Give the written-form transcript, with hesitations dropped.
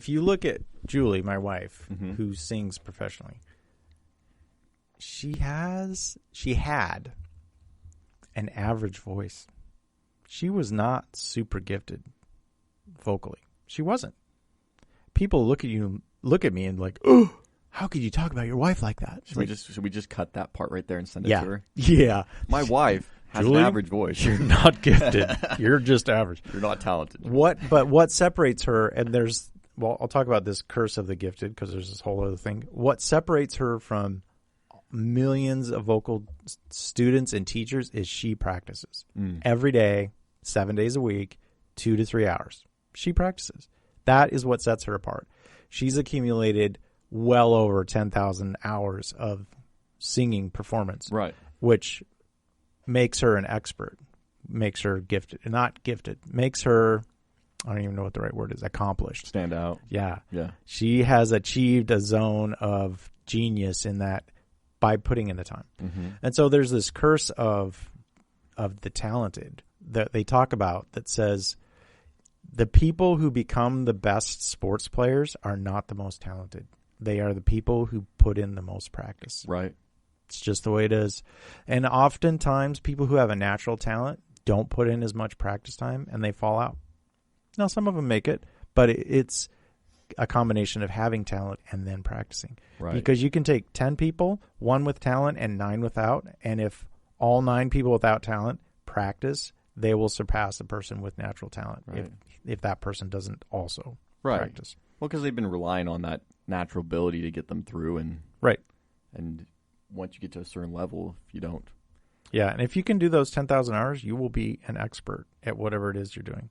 If you look at Julie, my wife, Mm-hmm. who sings professionally, she had an average voice. She was not super gifted vocally. She wasn't. People look at me and like, oh, how could you talk about your wife like that? Should we just cut that part right there and send it Yeah. to her? Yeah. My wife has Julie, an average voice. You're not gifted. You're just average. You're not talented. But what separates her, and I'll talk about this curse of the gifted because there's this whole other thing. What separates her from millions of vocal students and teachers is she practices every day, 7 days a week, 2 to 3 hours. She practices. That is what sets her apart. She's accumulated well over 10,000 hours of singing performance, Right. which makes her an expert, makes her gifted, not gifted, makes her, I don't even know what the right word is, accomplished. Stand out. Yeah. Yeah. She has achieved a zone of genius in that by putting in the time. Mm-hmm. And so there's this curse of the talented that they talk about that says the people who become the best sports players are not the most talented. They are the people who put in the most practice. Right. It's just the way it is. And oftentimes people who have a natural talent don't put in as much practice time and they fall out. Now, some of them make it, but it's a combination of having talent and then practicing. Right. Because you can take 10 people, 1 with talent and 9 without, and if all 9 people without talent practice, they will surpass a person with natural talent Right. if that person doesn't also Right. practice. Well, because they've been relying on that natural ability to get them through, and once you get to a certain level, if you don't. Yeah, and if you can do those 10,000 hours, you will be an expert at whatever it is you're doing.